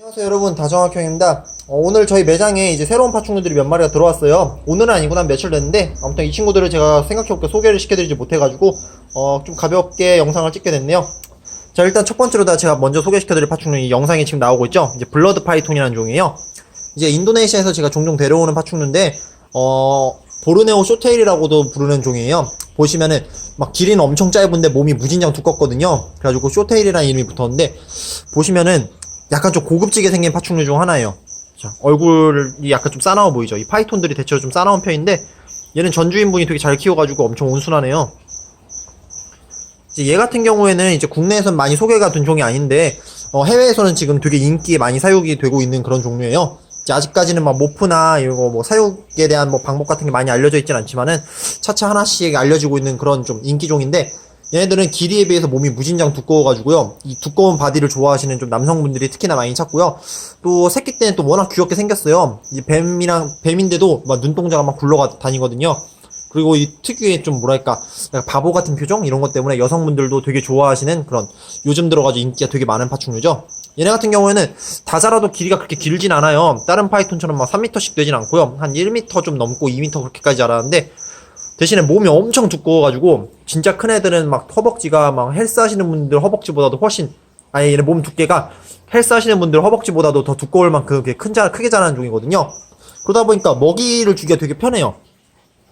안녕하세요 여러분, 다정학형입니다. 오늘 저희 매장에 이제 새로운 파충류들이 몇 마리가 들어왔어요. 오늘은 아니고 난 며칠 됐는데 아무튼 이 친구들을 제가 생각해볼게 소개를 시켜드리지 못해가지고 좀 가볍게 영상을 찍게 됐네요. 자, 일단 첫 번째로 제가 먼저 소개시켜드릴 파충류, 이 영상이 지금 나오고 있죠. 이제 블러드 파이톤이라는 종이에요. 이제 인도네시아에서 제가 종종 데려오는 파충류인데 보르네오 쇼테일이라고도 부르는 종이에요. 보시면은 막 길이는 엄청 짧은데 몸이 무진장 두껍거든요. 그래가지고 쇼테일이라는 이름이 붙었는데, 보시면은 약간 좀 고급지게 생긴 파충류 중 하나예요. 자, 얼굴이 약간 좀 싸나워 보이죠? 이 파이톤들이 대체로 좀 싸나운 편인데, 얘는 전주인분이 되게 잘 키워가지고 엄청 온순하네요. 이제 얘 같은 경우에는 이제 국내에선 많이 소개가 된 종이 아닌데, 해외에서는 지금 되게 인기에 많이 사육이 되고 있는 그런 종류예요. 이제 아직까지는 막 모프나 이거 뭐 사육에 대한 뭐 방법 같은 게 많이 알려져 있진 않지만은 차차 하나씩 알려지고 있는 그런 좀 인기종인데, 얘네들은 길이에 비해서 몸이 무진장 두꺼워가지고요. 이 두꺼운 바디를 좋아하시는 좀 남성분들이 특히나 많이 찾고요. 또 새끼 때는 또 워낙 귀엽게 생겼어요. 이 뱀인데도 막 눈동자가 막 굴러가 다니거든요. 그리고 이 특유의 좀 뭐랄까 약간 바보 같은 표정 이런 것 때문에 여성분들도 되게 좋아하시는 그런, 요즘 들어가지고 인기가 되게 많은 파충류죠. 얘네 같은 경우에는 다 자라도 길이가 그렇게 길진 않아요. 다른 파이톤처럼 막 3m씩 되진 않고요. 한 1m 좀 넘고 2m 그렇게까지 자라는데, 대신에 몸이 엄청 두꺼워가지고 진짜 큰 애들은 막 허벅지가 막 헬스 하시는 분들 허벅지보다도 훨씬, 아니 얘네 몸 두께가 헬스 하시는 분들 허벅지보다도 더 두꺼울 만큼 크게 자라는 종이거든요. 그러다 보니까 먹이를 주기가 되게 편해요.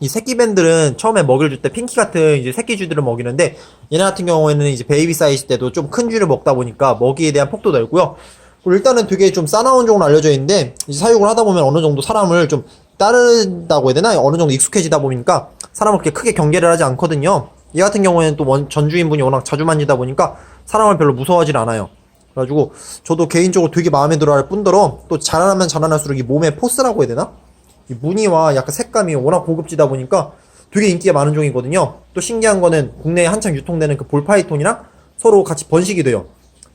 이 새끼 뱀들은 처음에 먹이를 줄 때 핑키 같은 이제 새끼 쥐들을 먹이는데, 얘네 같은 경우에는 이제 베이비 사이즈 때도 좀 큰 쥐를 먹다 보니까 먹이에 대한 폭도 넓고요. 그리고 일단은 되게 좀 싸나운 종으로 알려져 있는데, 이제 사육을 하다 보면 어느 정도 사람을 좀 따른다고 해야 되나? 어느 정도 익숙해지다 보니까 사람을 그렇게 크게 경계를 하지 않거든요. 얘 같은 경우에는 또 전주인분이 워낙 자주 만지다 보니까 사람을 별로 무서워하지 않아요. 그래가지고 저도 개인적으로 되게 마음에 들어 할 뿐더러, 또 자라나면 자라날수록 이 몸의 포스라고 해야 되나? 이 무늬와 약간 색감이 워낙 고급지다 보니까 되게 인기가 많은 종이거든요. 또 신기한 거는 국내에 한창 유통되는 그 볼파이톤이랑 서로 같이 번식이 돼요.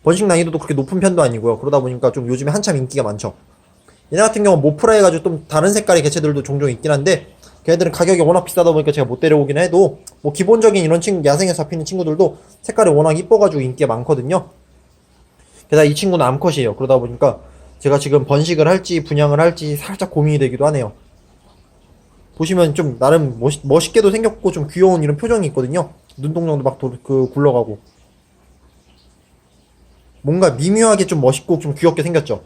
번식 난이도도 그렇게 높은 편도 아니고요. 그러다 보니까 좀 요즘에 한참 인기가 많죠. 얘네 같은 경우는 모프라 해가지고 좀 다른 색깔의 개체들도 종종 있긴 한데, 걔네들은 가격이 워낙 비싸다 보니까 제가 못 데려오긴 해도, 뭐 기본적인 이런 야생에 잡히는 친구들도 색깔이 워낙 이뻐가지고 인기가 많거든요. 게다가 이 친구는 암컷이에요. 그러다 보니까 제가 지금 번식을 할지 분양을 할지 살짝 고민이 되기도 하네요. 보시면 좀 나름 멋있게도 생겼고 좀 귀여운 이런 표정이 있거든요. 눈동자도 막 굴러가고 뭔가 미묘하게 좀 멋있고 좀 귀엽게 생겼죠.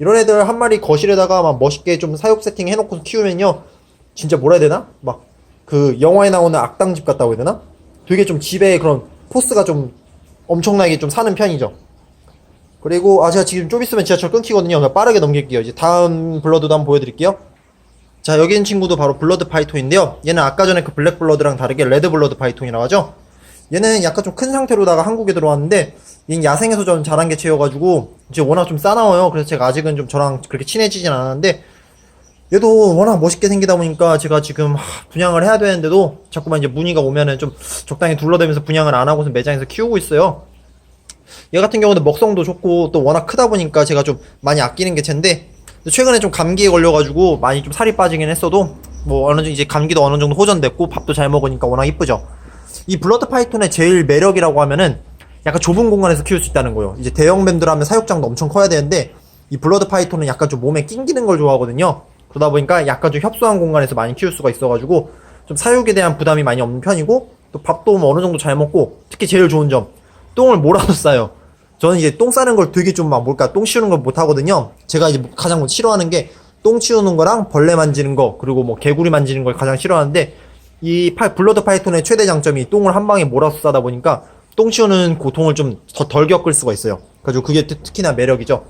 이런 애들 한 마리 거실에다가 막 멋있게 좀 사육 세팅 해놓고 키우면요, 진짜 뭐라 해야 되나? 막 그 영화에 나오는 악당집 같다고 해야 되나? 되게 좀 집에 그런 포스가 좀 엄청나게 좀 사는 편이죠. 그리고 제가 지금 좀 있으면 지하철 끊기거든요. 그냥 빠르게 넘길게요. 이제 다음 블러드도 한번 보여드릴게요. 자, 여기 있는 친구도 바로 블러드 파이톤인데요. 얘는 아까 전에 그 블랙 블러드랑 다르게 레드 블러드 파이톤이라고 하죠. 얘는 약간 좀 큰 상태로다가 한국에 들어왔는데, 얘는 야생에서 좀 자란 개체여가지고 이제 워낙 좀 싸나워요. 그래서 제가 아직은 좀 저랑 그렇게 친해지진 않았는데, 얘도 워낙 멋있게 생기다 보니까 제가 지금 분양을 해야 되는데도 자꾸만 이제 문의가 오면은 좀 적당히 둘러대면서 분양을 안 하고서 매장에서 키우고 있어요. 얘 같은 경우는 먹성도 좋고 또 워낙 크다 보니까 제가 좀 많이 아끼는 개체인데, 최근에 좀 감기에 걸려가지고 많이 좀 살이 빠지긴 했어도 뭐 어느 정도 이제 감기도 어느 정도 호전됐고 밥도 잘 먹으니까 워낙 이쁘죠. 이 블러드 파이톤의 제일 매력이라고 하면은 약간 좁은 공간에서 키울 수 있다는 거예요. 이제 대형 뱀들 하면 사육장도 엄청 커야 되는데, 이 블러드 파이톤은 약간 좀 몸에 낑기는 걸 좋아하거든요. 그러다 보니까 약간 좀 협소한 공간에서 많이 키울 수가 있어가지고 좀 사육에 대한 부담이 많이 없는 편이고, 또 밥도 뭐 어느 정도 잘 먹고, 특히 제일 좋은 점, 똥을 몰아서 싸요. 저는 이제 똥 싸는 걸 되게 좀 똥 치우는 걸 못 하거든요. 제가 이제 가장 싫어하는 게 똥 치우는 거랑 벌레 만지는 거, 그리고 뭐 개구리 만지는 걸 가장 싫어하는데, 이 블러드 파이톤의 최대 장점이 똥을 한 방에 몰아서 싸다 보니까 똥 치우는 고통을 좀 더 덜 겪을 수가 있어요. 그래서 그게 특히나 매력이죠.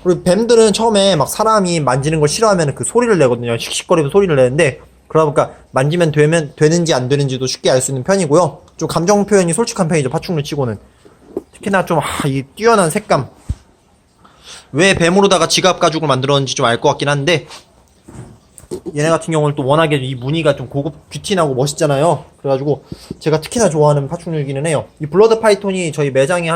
그리고 뱀들은 처음에 막 사람이 만지는 걸 싫어하면 그 소리를 내거든요. 씩씩거리면서 소리를 내는데, 그러다 보니까 만지면 되는지 안 되는지도 쉽게 알 수 있는 편이고요. 좀 감정 표현이 솔직한 편이죠, 파충류 치고는. 특히나 좀 이 뛰어난 색감, 왜 뱀으로다가 지갑 가죽을 만들었는지 좀 알 것 같긴 한데, 얘네 같은 경우는 또 워낙에 이 무늬가 좀 고급 귀티나고 멋있잖아요. 그래가지고 제가 특히나 좋아하는 파충류이기는 해요. 이 블러드 파이톤이 저희 매장에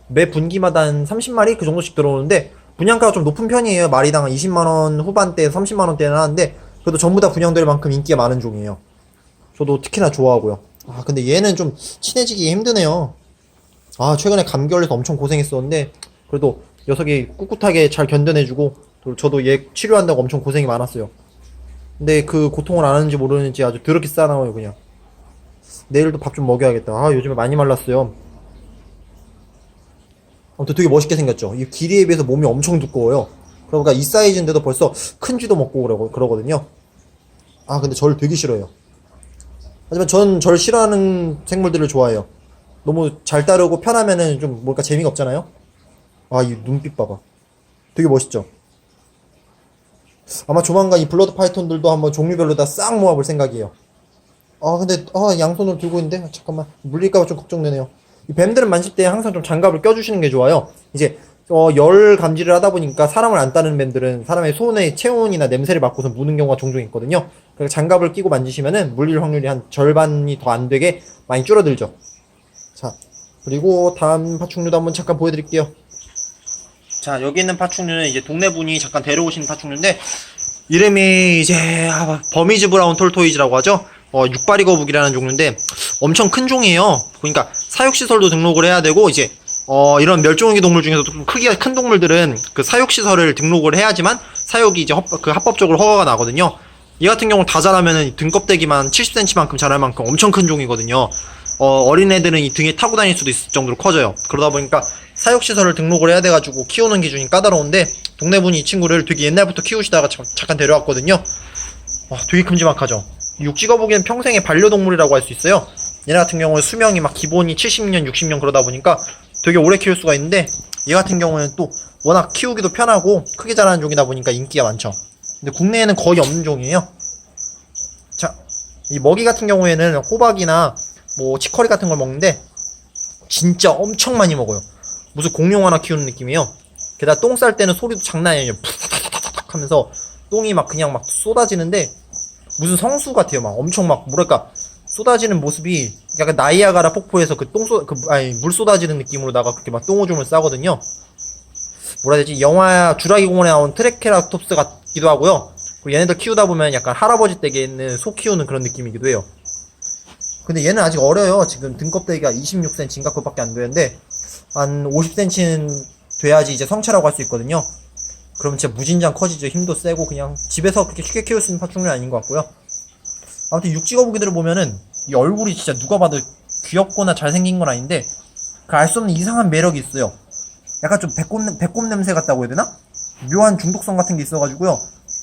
매 분기마다 한 30마리 그 정도씩 들어오는데, 분양가가 좀 높은 편이에요. 마리당 한 20만원 후반대에서 30만원대는 하는데, 그래도 전부 다 분양될 만큼 인기가 많은 종이에요. 저도 특히나 좋아하고요. 근데 얘는 좀 친해지기 힘드네요. 최근에 감기 걸려서 엄청 고생했었는데, 그래도 녀석이 꿋꿋하게 잘 견뎌내주고, 또 저도 얘 치료한다고 엄청 고생이 많았어요. 근데 그 고통을 아는지 모르는지 아주 더럽게 싸나워요, 그냥. 내일도 밥 좀 먹여야겠다. 아, 요즘에 많이 말랐어요. 아무튼 되게 멋있게 생겼죠. 이 길이에 비해서 몸이 엄청 두꺼워요. 그러니까 이 사이즈인데도 벌써 큰 쥐도 먹고 그러거든요. 아, 근데 절 되게 싫어요. 하지만 전 절 싫어하는 생물들을 좋아해요. 너무 잘 따르고 편하면은 좀 뭘까 재미가 없잖아요? 아, 이 눈빛 봐봐. 되게 멋있죠? 아마 조만간 이 블러드 파이톤들도 한번 종류별로 다 싹 모아볼 생각이에요. 아, 근데, 양손으로 들고 있는데? 잠깐만. 물릴까봐 좀 걱정되네요. 이 뱀들은 만질 때 항상 좀 장갑을 껴주시는 게 좋아요. 이제, 열 감지를 하다 보니까 사람을 안 따르는 뱀들은 사람의 손의 체온이나 냄새를 맡고서 무는 경우가 종종 있거든요. 그래서 장갑을 끼고 만지시면은 물릴 확률이 한 절반이 더 안 되게 많이 줄어들죠. 자, 그리고 다음 파충류도 한번 잠깐 보여드릴게요. 자, 여기 있는 파충류는 이제 동네 분이 잠깐 데려오신 파충류인데, 이름이 이제, 버미즈 브라운 톨토이즈라고 하죠. 육바리 거북이라는 종류인데, 엄청 큰 종이에요. 그러니까, 사육시설도 등록을 해야 되고, 이제, 이런 멸종위기 동물 중에서도 좀 크기가 큰 동물들은 그 사육시설을 등록을 해야지만, 사육이 이제 합법적으로 허가가 나거든요. 얘 같은 경우는 다 자라면은 등껍데기만 70cm만큼 자랄 만큼 엄청 큰 종이거든요. 어린애들은 이 등에 타고 다닐 수도 있을 정도로 커져요. 그러다 보니까 사육시설을 등록을 해야 돼가지고 키우는 기준이 까다로운데, 동네분이 이 친구를 되게 옛날부터 키우시다가 잠깐 데려왔거든요. 와, 되게 큼지막하죠. 육지거북이는 평생의 반려동물이라고 할 수 있어요. 얘네 같은 경우는 수명이 막 기본이 70년, 60년 그러다 보니까 되게 오래 키울 수가 있는데, 얘 같은 경우는 또 워낙 키우기도 편하고 크게 자라는 종이다 보니까 인기가 많죠. 근데 국내에는 거의 없는 종이에요. 자, 이 먹이 같은 경우에는 호박이나 뭐 치커리 같은 걸 먹는데 진짜 엄청 많이 먹어요. 무슨 공룡 하나 키우는 느낌이에요. 게다가 똥 쌀 때는 소리도 장난이 아니에요. 푸닥닥닥닥 하면서 똥이 막 그냥 막 쏟아지는데 무슨 성수 같아요. 막 엄청 막 뭐랄까 쏟아지는 모습이 약간 나이아가라 폭포에서 물 쏟아지는 느낌으로다가 그렇게 막 똥오줌을 싸거든요. 뭐라 해야 되지? 영화 주라기 공원에 나온 트리케라톱스 같기도 하고요. 그리고 얘네들 키우다 보면 약간 할아버지 댁에 있는 소 키우는 그런 느낌이기도 해요. 근데 얘는 아직 어려요. 지금 등껍데기가 26cm인가 그것밖에 안 되는데 한 50cm는 돼야지 이제 성체라고 할 수 있거든요. 그럼 진짜 무진장 커지죠. 힘도 세고 그냥 집에서 그렇게 쉽게 키울 수 있는 파충류는 아닌 것 같고요. 아무튼 육지거북이들을 보면은 이 얼굴이 진짜 누가 봐도 귀엽거나 잘생긴 건 아닌데 그 알 수 없는 이상한 매력이 있어요. 약간 좀 배꼽 냄새 같다고 해야 되나? 묘한 중독성 같은 게 있어가지고요.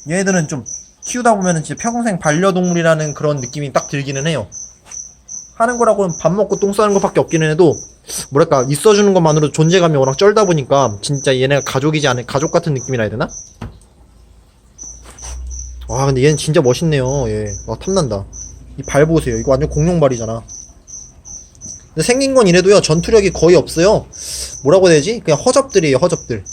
얘네들은 좀 키우다 보면은 진짜 평생 반려동물이라는 그런 느낌이 딱 들기는 해요. 하는 거라고는 밥 먹고 똥 싸는 것밖에 없기는 해도 뭐랄까 있어주는 것만으로 존재감이 워낙 쩔다 보니까 진짜 얘네가 가족이지 않은 가족 같은 느낌이라 해야 되나? 와, 근데 얘는 진짜 멋있네요. 얘. 와, 탐난다. 이 발 보세요. 이거 완전 공룡발이잖아. 근데 생긴 건 이래도요, 전투력이 거의 없어요. 뭐라고 해야 되지? 그냥 허접들이에요, 허접들.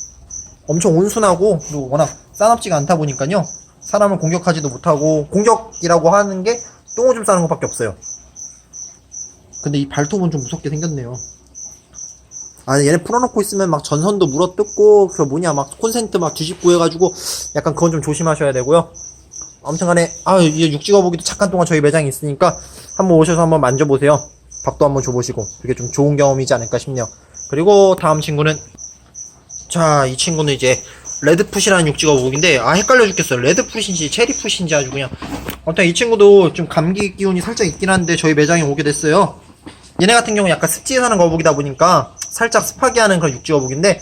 엄청 온순하고, 그리고 워낙 싸납지가 않다 보니까요, 사람을 공격하지도 못하고, 공격이라고 하는 게 똥오줌 싸는 것밖에 없어요. 근데 이 발톱은 좀 무섭게 생겼네요. 아, 얘네 풀어놓고 있으면 막 전선도 물어뜯고, 막 콘센트 막 뒤집고 해가지고, 약간 그건 좀 조심하셔야 되고요. 아무튼 간에, 이제 육지거북이도 잠깐 동안 저희 매장에 있으니까, 한번 오셔서 한번 만져보세요. 밥도 한번 줘보시고, 그게 좀 좋은 경험이지 않을까 싶네요. 그리고 다음 친구는, 자, 이 친구는 이제, 레드풋이라는 육지거북인데, 헷갈려 죽겠어요. 레드풋인지 체리풋인지 아주 그냥. 아무튼 이 친구도 좀 감기 기운이 살짝 있긴 한데, 저희 매장에 오게 됐어요. 얘네 같은 경우 약간 습지에 사는 거북이다 보니까, 살짝 습하게 하는 그런 육지거북인데,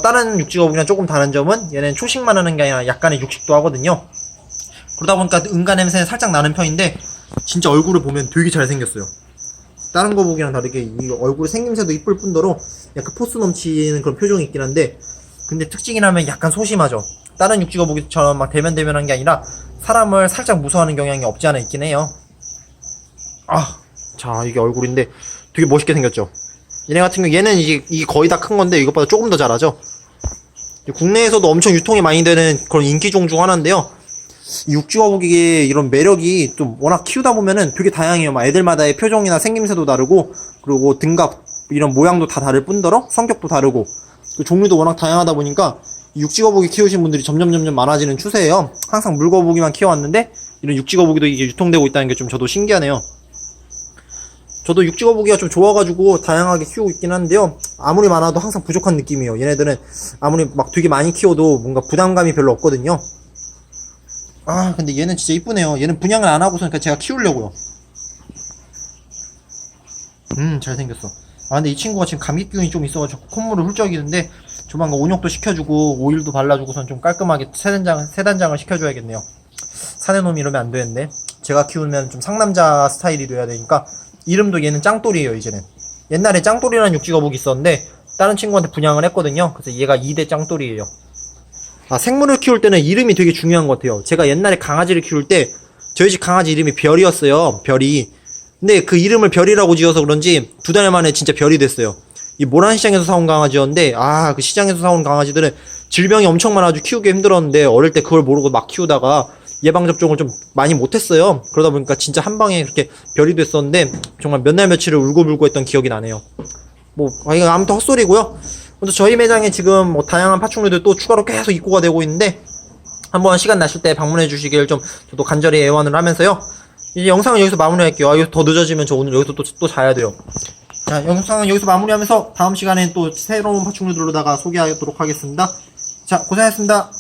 다른 육지거북이랑 조금 다른 점은, 얘는 초식만 하는 게 아니라 약간의 육식도 하거든요. 그러다 보니까 응가 냄새는 살짝 나는 편인데, 진짜 얼굴을 보면 되게 잘생겼어요. 다른 거북이랑 다르게 이 얼굴 생김새도 이쁠 뿐더러 약간 포스 넘치는 그런 표정이 있긴 한데, 근데 특징이라면 약간 소심하죠. 다른 육지거북이처럼 막 대면대면한 게 아니라 사람을 살짝 무서워하는 경향이 없지 않아 있긴 해요. 자, 이게 얼굴인데 되게 멋있게 생겼죠. 얘네 같은 경우 얘는 이게 거의 다 큰 건데 이것보다 조금 더 자라죠. 국내에서도 엄청 유통이 많이 되는 그런 인기종 중 하나인데요. 이 육지거북이의 이런 매력이 좀 워낙 키우다 보면은 되게 다양해요. 막 애들마다의 표정이나 생김새도 다르고, 그리고 등갑 이런 모양도 다 다를 뿐더러 성격도 다르고, 그 종류도 워낙 다양하다 보니까 이 육지거북이 키우신 분들이 점점 많아지는 추세예요. 항상 물거북이만 키워왔는데 이런 육지거북이도 이게 유통되고 있다는 게 좀 저도 신기하네요. 저도 육지거 보기가 좀 좋아가지고 다양하게 키우고 있긴 한데요. 아무리 많아도 항상 부족한 느낌이에요. 얘네들은 아무리 막 되게 많이 키워도 뭔가 부담감이 별로 없거든요. 아, 근데 얘는 진짜 이쁘네요. 얘는 분양을 안 하고서 그러니까 제가 키우려고요. 잘생겼어. 아, 근데 이 친구가 지금 감기 기운이 좀 있어가지고 콧물을 훌쩍이는데 조만간 온욕도 시켜주고 오일도 발라주고선 좀 깔끔하게 세단장을 시켜줘야겠네요. 사내놈이 이러면 안 되는데 제가 키우면 좀 상남자 스타일이 돼야 되니까. 이름도 얘는 짱돌이에요. 이제는 옛날에 짱돌이라는 육지거북이 있었는데 다른 친구한테 분양을 했거든요. 그래서 얘가 2대 짱돌이에요. 아, 생물을 키울 때는 이름이 되게 중요한 것 같아요. 제가 옛날에 강아지를 키울 때 저희 집 강아지 이름이 별이었어요. 별이. 근데 그 이름을 별이라고 지어서 그런지 2달 만에 진짜 별이 됐어요. 이 모란시장에서 사온 강아지였는데, 아, 그 시장에서 사온 강아지들은 질병이 엄청 많아가지고 키우기 힘들었는데 어릴 때 그걸 모르고 막 키우다가 예방접종을 좀 많이 못했어요. 그러다 보니까 진짜 한 방에 그렇게 별이 됐었는데 정말 몇 날 며칠을 울고불고 했던 기억이 나네요. 뭐 이거 아무튼 헛소리고요. 근데 저희 매장에 지금 뭐 다양한 파충류들 또 추가로 계속 입고가 되고 있는데 한번 시간 나실 때 방문해 주시길 좀 저도 간절히 애원을 하면서요. 이제 영상은 여기서 마무리할게요. 아, 여기서 더 늦어지면 저 오늘 여기서 또 자야 돼요. 자, 영상은 여기서 마무리하면서 다음 시간엔 또 새로운 파충류들로다가 소개하도록 하겠습니다. 자, 고생하셨습니다.